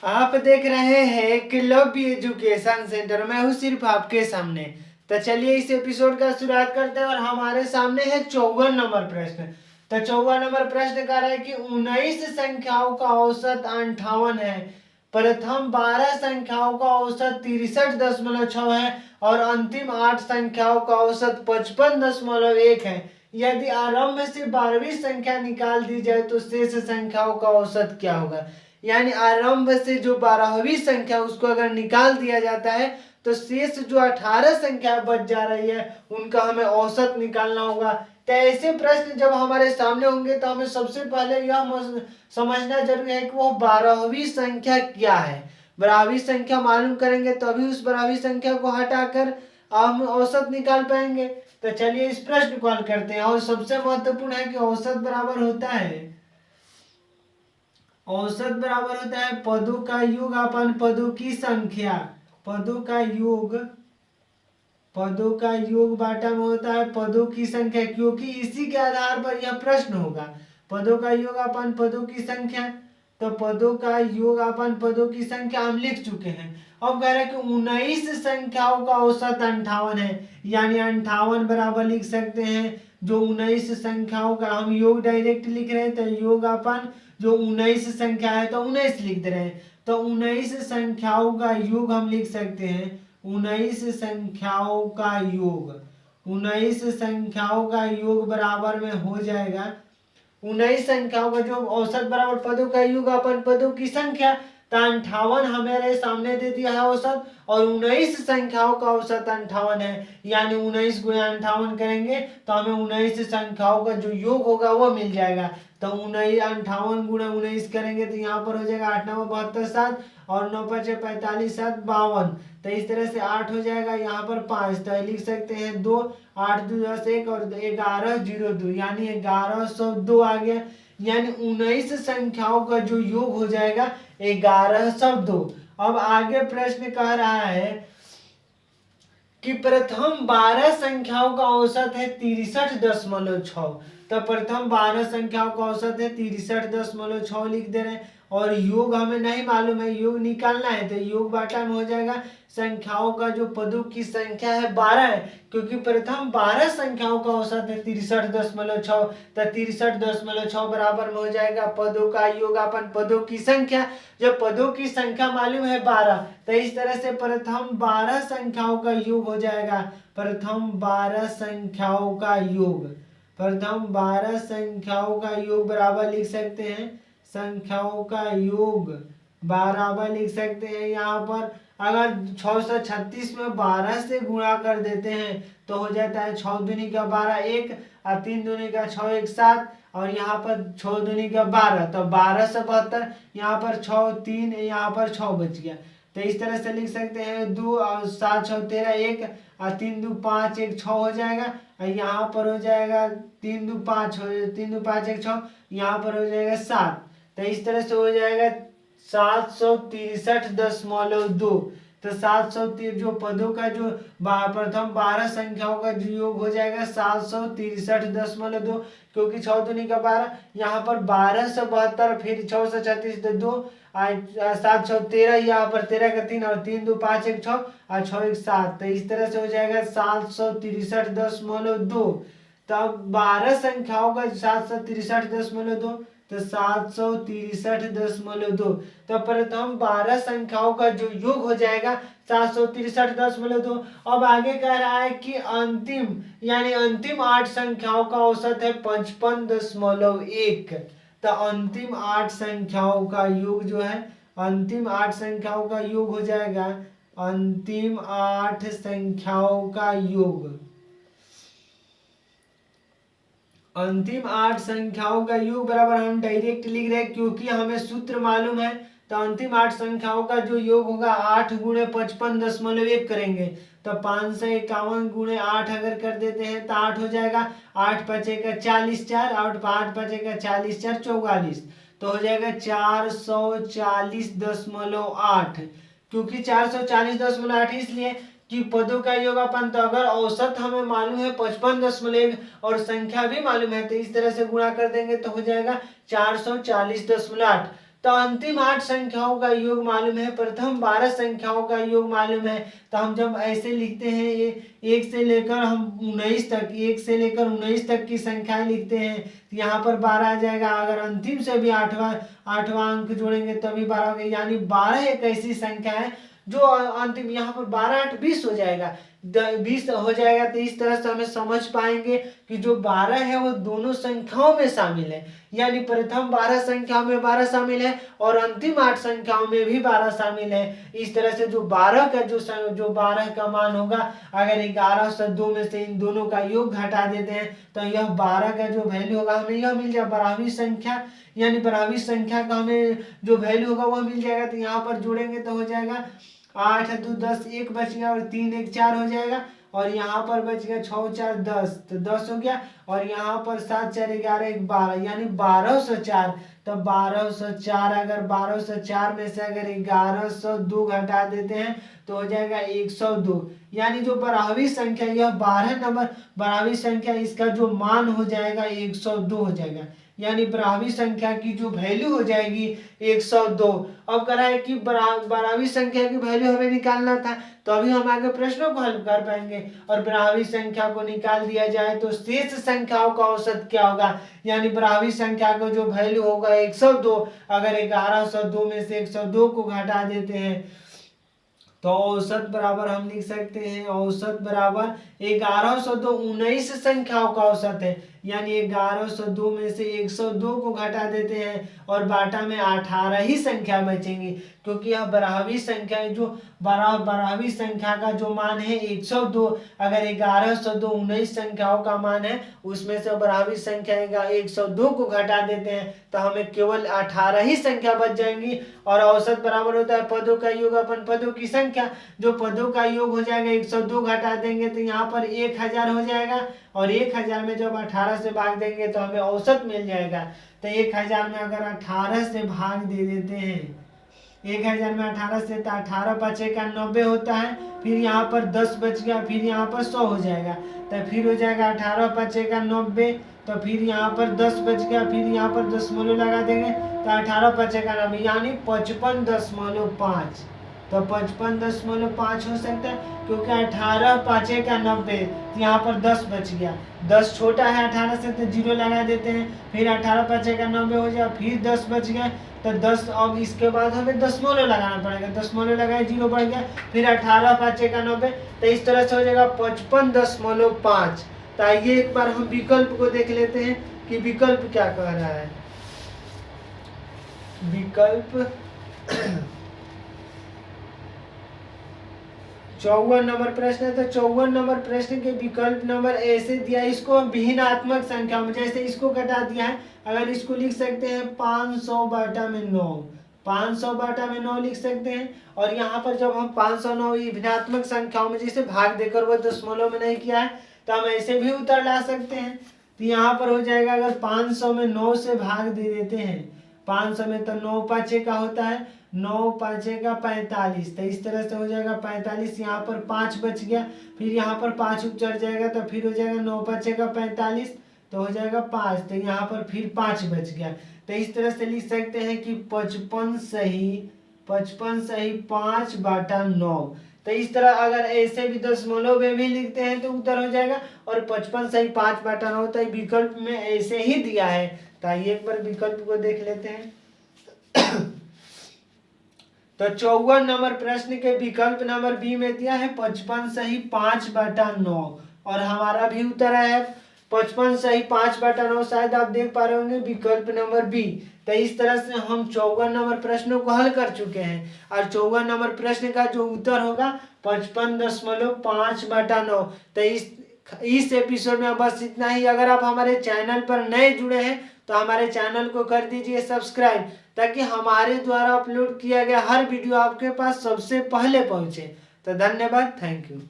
आप देख रहे हैं कि लव एजुकेशन सेंटर। मैं हूँ सिर्फ आपके सामने। तो चलिए इस एपिसोड का शुरुआत करते हैं और हमारे सामने है 54 नंबर प्रश्न। तो 54 नंबर प्रश्न कह रहा है कि 19 संख्याओं का औसत 58 है, प्रथम 12 संख्याओं का औसत 63.6 है और अंतिम 8 संख्याओं का औसत 55.1 है। यदि आरंभ से 12वीं संख्या निकाल दी जाए तो शेष संख्याओं का औसत क्या होगा। यानी आरंभ से जो 12वीं संख्या उसको अगर निकाल दिया जाता है तो शेष जो 18 संख्या बच जा रही है उनका हमें औसत निकालना होगा। तो ऐसे प्रश्न जब हमारे सामने होंगे तो हमें सबसे पहले यह समझना जरूरी है कि वो 12वीं संख्या क्या है। 12वीं संख्या मालूम करेंगे तभी उस 12वीं संख्या को हटाकर हम औसत निकाल पाएंगे। तो चलिए इस प्रश्न को हल करते हैं। और सबसे महत्वपूर्ण है कि औसत बराबर होता है पदों का योग अपन पदों की संख्या। पदों का योग बाटा में होता है पदों की संख्या, क्योंकि इसी के आधार पर यह प्रश्न होगा। पदों का योग अपन पदों की संख्या, तो पदों का योग अपन पदों की संख्या हम लिख चुके हैं। अब कह रहे हैं कि 19 संख्याओं का औसत 58 है, यानी 58 बराबर लिख सकते हैं जो 19 संख्याओं का हम योग डायरेक्ट लिख रहे हैं। तो योग अपन जो 19 संख्या है तो 19 लिख दे रहे हैं, तो 19 संख्याओं का योग हम लिख सकते हैं 19 संख्याओं का योग। 19 संख्याओं का योग बराबर में हो जाएगा 19 संख्याओं का जो औसत बराबर पदों का योग अपन पदों की संख्या। तो 58 हमारे सामने दे दिया है औसत, और 19 संख्याओं का औसत 58 है, यानी 19 गुणा 58 करेंगे तो हमें 19 संख्याओं का जो योग होगा वो मिल जाएगा। तो 58 गुणा 19 करेंगे तो यहाँ पर हो जाएगा 8 9 72 7 और 9 5 45 7 52। तो इस तरह से 8 हो जाएगा, यहाँ पर 5 तो लिख सकते हैं 2, 8 2 10 1 और 11 0 2, यानी 1102 आ गया। यानी 19 संख्याओं का जो योग हो जाएगा 1102। अब आगे प्रश्न कह रहा है कि प्रथम 12 संख्याओं का औसत है 63.6। तो प्रथम 12 संख्याओं का औसत है 63.6 लिख दे रहे हैं, और योग हमें नहीं मालूम है, योग निकालना है। तो योग बाटा में हो जाएगा संख्याओं का जो पदों की संख्या है 12 है, क्योंकि प्रथम 12 संख्याओं का औसत है 63.6। तो 63.6 बराबर में हो जाएगा पदों का योग अपन पदों की संख्या। जब पदों की संख्या मालूम है 12, तो इस तरह से प्रथम 12 संख्याओं का योग हो जाएगा प्रथम 12 संख्याओं का योग। प्रथम 12 संख्याओं का योग बराबर लिख सकते हैं संख्याओं का योग बराबर लिख सकते हैं। यहाँ पर अगर 636 में 12 से गुणा कर देते हैं तो हो जाता है 6 दूनी का 12 1 और 3 दूनी का 6 1 7, और यहाँ पर 6 दूनी का 12, तो 12 से 72, यहाँ पर 6 3, यहाँ पर 6 बच गया। तो इस तरह से लिख सकते हैं 2 और 7 6 13 1 और 3 2 5 1 6 हो जाएगा, और यहाँ पर हो जाएगा 3 2 5 1 6, यहाँ पर हो जाएगा 7। तो इस तरह से हो जाएगा 763.2। तो 700 जो पदों का जो प्रथम 12 संख्याओं का जो योग हो जाएगा 763.2, क्योंकि 6 दूनी का 12, यहाँ पर 12 से 72, फिर 6 से 36 तो 2, 7 6 13, यहाँ पर 13 का 3 और 3 2 5 1 6 और 6 1 7। तो इस तरह से हो जाएगा 763.2। तब 12 संख्याओं का 763.2, तो 763.2। तो प्रथम 12 संख्याओं का जो योग हो जाएगा 763.2। अब आगे कह रहा है कि अंतिम यानी अंतिम 8 संख्याओं का औसत है 55.1। तो अंतिम 8 संख्याओं का योग जो है अंतिम 8 संख्याओं का योग हो जाएगा अंतिम 8 संख्याओं का योग। अंतिम 8 संख्याओं का योग बराबर हम डायरेक्ट लिख रहे हैं क्योंकि हमें सूत्र मालूम है। तो अंतिम 8 संख्याओं का जो योग होगा 8 गुणे 55.1 करेंगे, तो 551 गुणे 8 अगर कर देते हैं तो 8 हो जाएगा। 8 5 का 40 4, 8 5 का 40 4 44, तो हो जाएगा 440.8। क्योंकि 440.8 इसलिए कि पदों का योग अपन, तो अगर औसत हमें मालूम है 55.1 और संख्या भी मालूम है तो इस तरह से गुणा कर देंगे तो हो जाएगा 440.8। तो अंतिम 8 संख्याओं का योग मालूम है, प्रथम 12 संख्याओं का योग मालूम है। तो हम जब ऐसे लिखते हैं एक से लेकर हम 19 तक, 1 से लेकर 19 तक की संख्याएं लिखते हैं, तो यहाँ पर 12 आ जाएगा। अगर अंतिम से भी आठवां अंक जोड़ेंगे तभी 12 होगा, यानी 12 एक ऐसी संख्या है जो अंतिम, यहाँ पर 12 8 20 हो जाएगा, 20 हो जाएगा। तो इस तरह से हमें समझ पाएंगे कि जो 12 है वो दोनों संख्याओं में शामिल है, यानी प्रथम 12 संख्याओं में 12 शामिल है और अंतिम 8 संख्याओं में भी 12 शामिल है। इस तरह से जो 12 का जो 12 का मान होगा, अगर 11 से 2 में से इन दोनों का योग घटा देते हैं तो यह 12 का जो वैल्यू होगा हमें यह मिल जाएगा 12वीं संख्या, यानी 12वीं संख्या का हमें जो वैल्यू होगा वह मिल जाएगा। तो यहाँ पर जोड़ेंगे तो हो जाएगा 8 2 10, 1 बच गया और 3 1 4 हो जाएगा, और यहाँ पर बच गया 6 4 10, तो 10 हो गया, और यहाँ पर 7 4 11 1 12, यानी 1204। तो 1204, अगर 1204 में से अगर 1102 घटा देते हैं तो हो जाएगा 102, यानी जो 12वीं संख्या, यह 12 नंबर 12वीं संख्या, इसका जो मान हो जाएगा 102 हो जाएगा, यानी 12वीं संख्या की जो वैल्यू हो जाएगी 102। अब कह रहा है कि 12वीं संख्या की वैल्यू हमें निकालना था, तो अभी हम आगे प्रश्नों को हल कर पाएंगे। और 12वीं संख्या को निकाल दिया जाए तो शेष संख्याओं का औसत क्या होगा, यानी 12वीं संख्या का जो वैल्यू होगा 102, अगर 1102 में से 102 को घटा देते हैं तो औसत बराबर हम लिख सकते हैं, औसत बराबर 1102 19 संख्याओं का औसत है, यानी 1102 में से 102 को घटा देते हैं और बाटा में 18 ही संख्या बचेंगी, क्योंकि यह 12वीं संख्या है। जो 12वीं संख्या का जो मान है 102, अगर 1102 19 संख्याओं का मान है, उसमें से 12वीं संख्या 102 को घटा देते हैं तो हमें केवल 18 ही संख्या बच जाएंगी। और औसत बराबर होता है पदों का योग अपन पदों की संख्या, जो पदों का योग हो जाएगा 102 घटा देंगे तो यहाँ पर 1000 हो जाएगा, और 1000 में जब 18 से भाग देंगे तो हमें औसत मिल जाएगा। तो 1000 में अगर 18 से भाग दे देते हैं, 1000 में 18 से, तो 18 5 का 90 होता है, फिर यहाँ पर 10 बच गया, फिर यहाँ पर 100 हो जाएगा, तो फिर हो जाएगा 18 5 का 90, तो फिर यहाँ पर 10 बच गया, फिर यहाँ पर दशमलव लगा देंगे तो 18 5 का 90, यानी 55.5। तो 55.5 हो सकता है, क्योंकि 18 5 का 90, यहाँ पर 10 बच गया, 10 छोटा है 18 से तो 0 लगा देते हैं, फिर 18 5 का 90 हो जाएगा, फिर 10 बच गया तो 10, अब इसके बाद हमें दशमलव लगाना पड़ेगा, दशमलव लगाए 0 बढ़ गया, फिर 18 5 का 90, तो इस तरह से हो जाएगा 55.5। तो आइए एक बार हम विकल्प को देख लेते हैं कि विकल्प क्या कह रहा है। विकल्प 54 नंबर प्रश्न है, तो 54 नंबर प्रश्न के विकल्प नंबर ऐसे दिया, इसको भिन्नात्मक संख्या में, जैसे इसको घटा दिया है, अगर इसको लिख सकते हैं 500 बाटा में 9, 500 बाटा में 9 लिख सकते हैं। और यहाँ पर जब हम 509 भिन्नात्मक संख्याओं में जैसे भाग देकर वो दशमलव में नहीं किया है, तो हम ऐसे भी उत्तर ला सकते हैं। तो यहाँ पर हो जाएगा, अगर 500 में 9 से भाग दे देते हैं, 500 में तो 9 5 का होता है, 9 5 का 45, तो इस तरह से हो जाएगा 45, यहाँ पर 5 बच गया, फिर यहाँ पर 5 चढ़ जाएगा, तो फिर हो जाएगा 9 5 का 45, तो हो जाएगा 5, तो यहाँ पर फिर 5 बच गया। तो इस तरह से लिख सकते हैं कि 55 सही 5 बाटा 9। तो इस तरह अगर ऐसे भी दशमलव में भी लिखते हैं तो उत्तर हो जाएगा, और 55 सही 5 बाटा 9 तो विकल्प में ऐसे ही दिया है। तो आइए एक बार विकल्प को देख लेते हैं। तो 54 नंबर प्रश्न के विकल्प नंबर बी में दिया है 55 सही 5 बाटा 9, और हमारा भी उत्तर है 55 सही 5 बाटा 9, शायद आप देख पा रहे होंगे विकल्प नंबर बी। तो इस तरह से हम 54 नंबर प्रश्नों को हल कर चुके हैं, और 54 नंबर प्रश्न का जो उत्तर होगा 55.5 बाटा 9। तो इस एपिसोड में बस इतना ही। अगर आप हमारे चैनल पर नए जुड़े हैं तो हमारे चैनल को कर दीजिए सब्सक्राइब, ताकि हमारे द्वारा अपलोड किया गया हर वीडियो आपके पास सबसे पहले पहुंचे। तो धन्यवाद, थैंक यू।